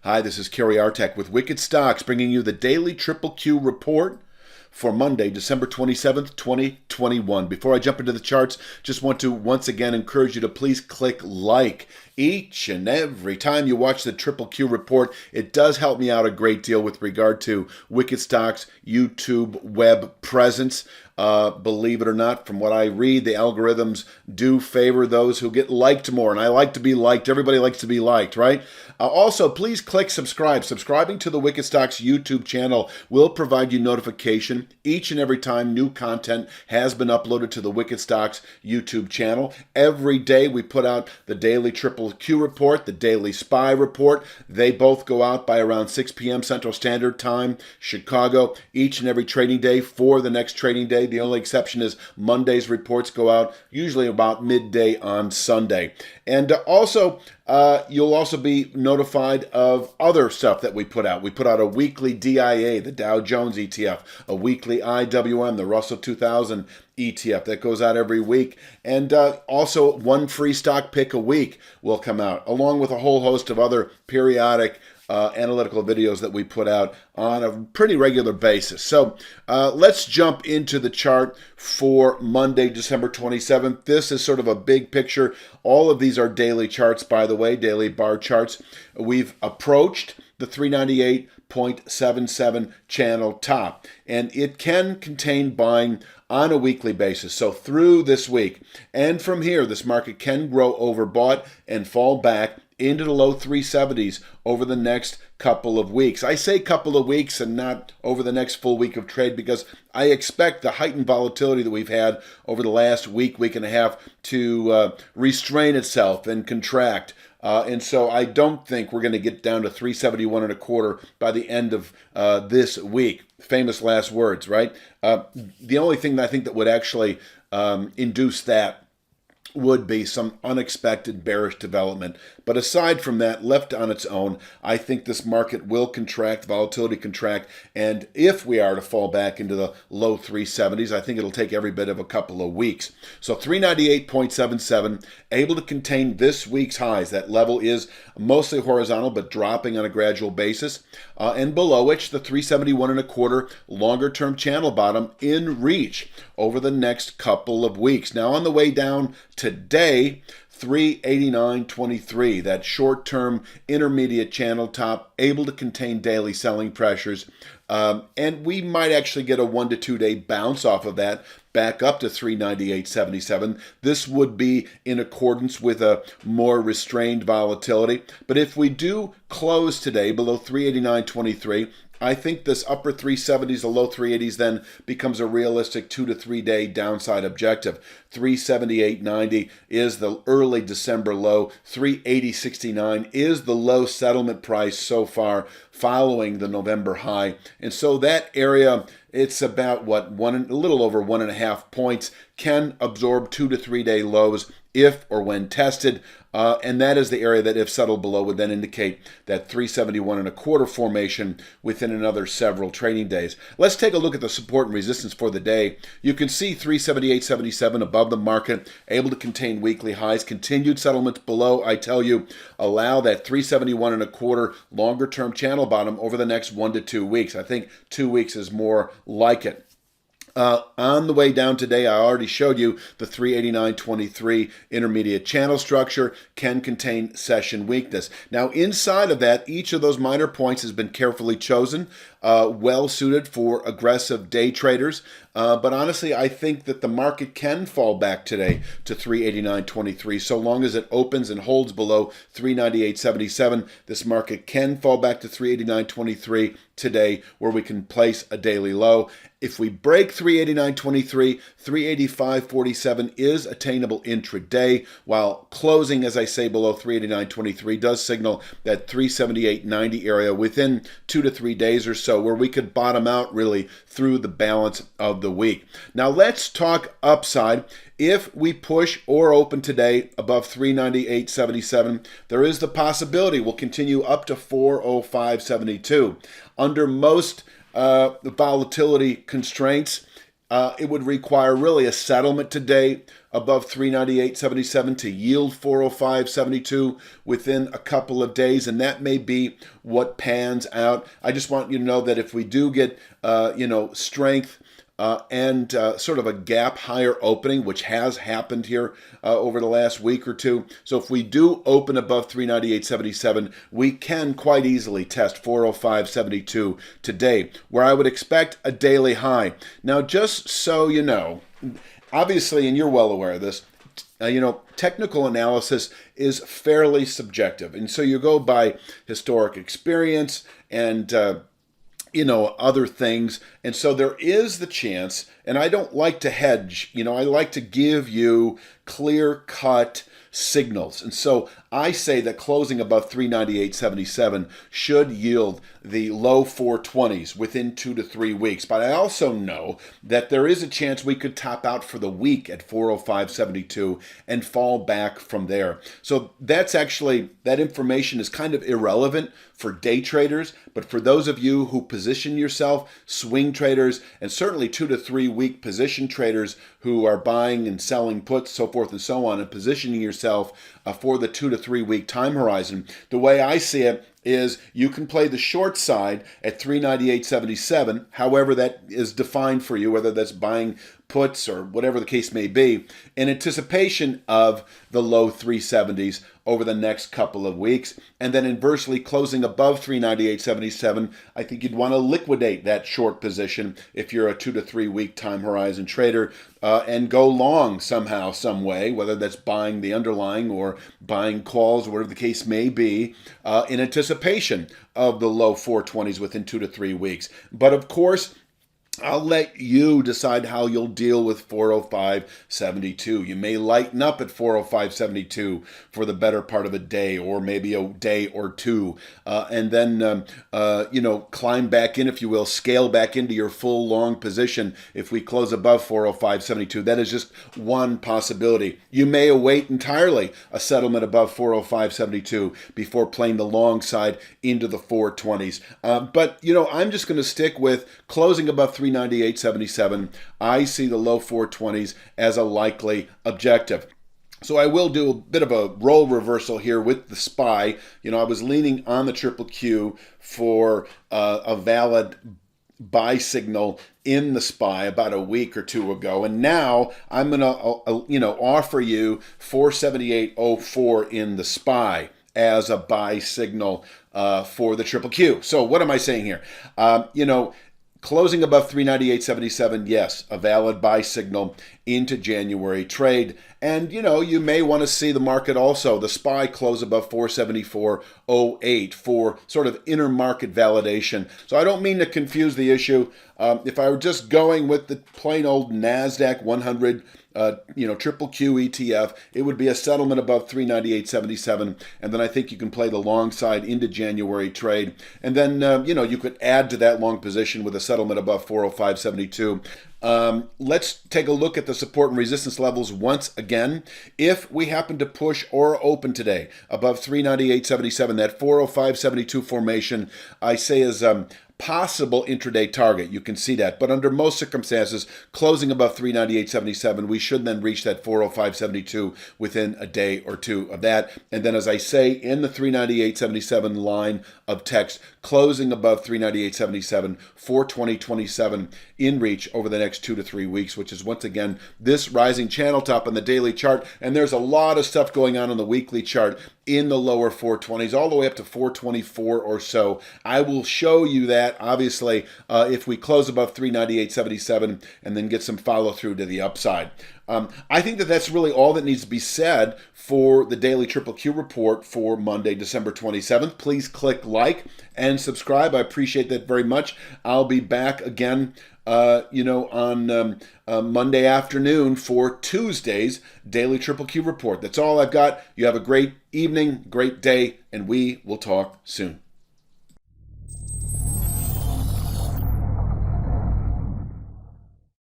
Hi, this is Kerry Artek with Wicked Stocks, bringing you the daily Triple Q report for Monday, December 27th, 2021. Before I jump into the charts, just want to once again encourage you to please click like each and every time you watch the Triple Q report. It does help me out a great deal with regard to Wicked Stocks YouTube web presence. Believe it or not, from what I read, the algorithms do favor those who get liked more, and I like to be liked. Everybody likes to be liked, right? Also, please click subscribe. Subscribing to the Wicked Stocks YouTube channel will provide you notification each and every time new content has been uploaded to the Wicked Stocks YouTube channel. Every day we put out the daily Triple Q report, the daily SPY report. They both go out by around 6 p.m. Central Standard Time, Chicago, each and every trading day for the next trading day. The only exception is Monday's reports go out usually about midday on Sunday. And you'll also be notified of other stuff that we put out. We put out a weekly DIA, the Dow Jones ETF, a weekly IWM, the Russell 2000 ETF that goes out every week. And also one free stock pick a week will come out, along with a whole host of other periodic analytical videos that we put out on a pretty regular basis. So let's jump into the chart for Monday, December 27th. This is sort of a big picture. All of these are daily charts, by the way, daily bar charts. We've approached the 398.77 channel top, and it can contain buying on a weekly basis. So through this week and from here, this market can grow overbought and fall back into the low 370s over the next couple of weeks. I say couple of weeks and not over the next full week of trade, because I expect the heightened volatility that we've had over the last week, week and a half to restrain itself and contract. And so I don't think we're going to get down to 371 and a quarter by the end of this week. Famous last words, right? The only thing that I think that would actually induce that would be some unexpected bearish development. But aside from that, left on its own, I think this market will contract, volatility contract, and if we are to fall back into the low 370s, I think it'll take every bit of a couple of weeks. So 398.77, able to contain this week's highs. That level is mostly horizontal, but dropping on a gradual basis, and below which the 371 and a quarter longer-term channel bottom in reach over the next couple of weeks. Now on the way down today, 389.23, that short-term intermediate channel top, able to contain daily selling pressures. And we might actually get a 1 to 2 day bounce off of that back up to 398.77. This would be in accordance with a more restrained volatility. But if we do close today below 389.23, I think this upper 370s to low 380s then becomes a realistic 2 to 3 day downside objective. 378.90 is the early December low. 380.69 is the low settlement price so far following the November high. And so that area, it's about a little over 1.5 points, can absorb 2 to 3 day lows if or when tested. And that is the area that, if settled below, would then indicate that 371 and a quarter formation within another several trading days. Let's take a look at the support and resistance for the day. You can see 378.77 above the market, able to contain weekly highs. Continued settlements below, I tell you, allow that 371 and a quarter longer term channel bottom over the next 1 to 2 weeks. I think 2 weeks is more like it. On the way down today, I already showed you the 389.23 intermediate channel structure can contain session weakness. Now, inside of that, each of those minor points has been carefully chosen, well suited for aggressive day traders. But honestly, I think that the market can fall back today to 389.23. So long as it opens and holds below 398.77, this market can fall back to 389.23 today, where we can place a daily low. If we break 389.23, 385.47 is attainable intraday, while closing, as I say, below 389.23 does signal that 378.90 area within 2 to 3 days or so, where we could bottom out really through the balance of the week. Now let's talk upside. If we push or open today above 398.77, there is the possibility we'll continue up to 405.72. Under most volatility constraints, It would require really a settlement today above 398.77 to yield 405.72 within a couple of days, and that may be what pans out. I just want you to know that if we do get strength and sort of a gap higher opening, which has happened here over the last week or two. So if we do open above 398.77, we can quite easily test 405.72 today, where I would expect a daily high. Now, just so you know, obviously, and you're well aware of this, technical analysis is fairly subjective. And so you go by historic experience and other things. And so there is the chance, and I don't like to hedge, I like to give you clear-cut signals. And so I say that closing above 398.77 should yield the low 420s within 2 to 3 weeks. But I also know that there is a chance we could top out for the week at 405.72 and fall back from there. So that information is kind of irrelevant for day traders, but for those of you who position yourself, swing traders, and certainly 2 to 3 week position traders who are buying and selling puts, so forth and so on, and positioning yourself for the 2 to 3 week time horizon, the way I see it is you can play the short side at 398.77, however that is defined for you, whether that's buying puts or whatever the case may be, in anticipation of the low 370s over the next couple of weeks. And then inversely, closing above 398.77, I think you'd want to liquidate that short position if you're a 2 to 3 week time horizon trader and go long somehow, some way, whether that's buying the underlying or buying calls, whatever the case may be, in anticipation of the low 420s within 2 to 3 weeks. But of course, I'll let you decide how you'll deal with 405.72. You may lighten up at 405.72 for the better part of a day, or maybe a day or two, and then climb back in, if you will, scale back into your full long position if we close above 405.72. That is just one possibility. You may await entirely a settlement above 405.72 before playing the long side into the 420s. But I'm just going to stick with closing above 398.77. I see the low 420s as a likely objective. So I will do a bit of a role reversal here with the SPY. I was leaning on the QQQ for a valid buy signal in the SPY about a week or two ago, and now I'm going to offer you 478.04 in the SPY as a buy signal for the QQQ. So what am I saying here? Closing above 398.77, yes, a valid buy signal into January trade. And, you may want to see the market also, the SPY close above 474.08 for sort of intermarket validation. So I don't mean to confuse the issue. If I were just going with the plain old Nasdaq-100 QQQ ETF, it would be a settlement above 398.77, and then I think you can play the long side into January trade, and then you could add to that long position with a settlement above 405.72. Let's take a look at the support and resistance levels once again. If we happen to push or open today above 398.77, that 405.72 formation I say is possible intraday target. You can see that. But under most circumstances, closing above 398.77, we should then reach that 405.72 within a day or two of that. And then, as I say, in the 398.77 line of text, closing above 398.77 for 2027 in reach over the next 2 to 3 weeks, which is once again this rising channel top on the daily chart. And there's a lot of stuff going on the weekly chart in the lower 420s, all the way up to 424 or so. I will show you that, obviously, if we close above 398.77 and then get some follow through to the upside. I think that that's really all that needs to be said for the daily QQQ report for Monday, December 27th. Please click like and subscribe. I appreciate that very much. I'll be back again on Monday afternoon for Tuesday's daily QQQ report. That's all I've got. You have a great evening, great day, and we will talk soon.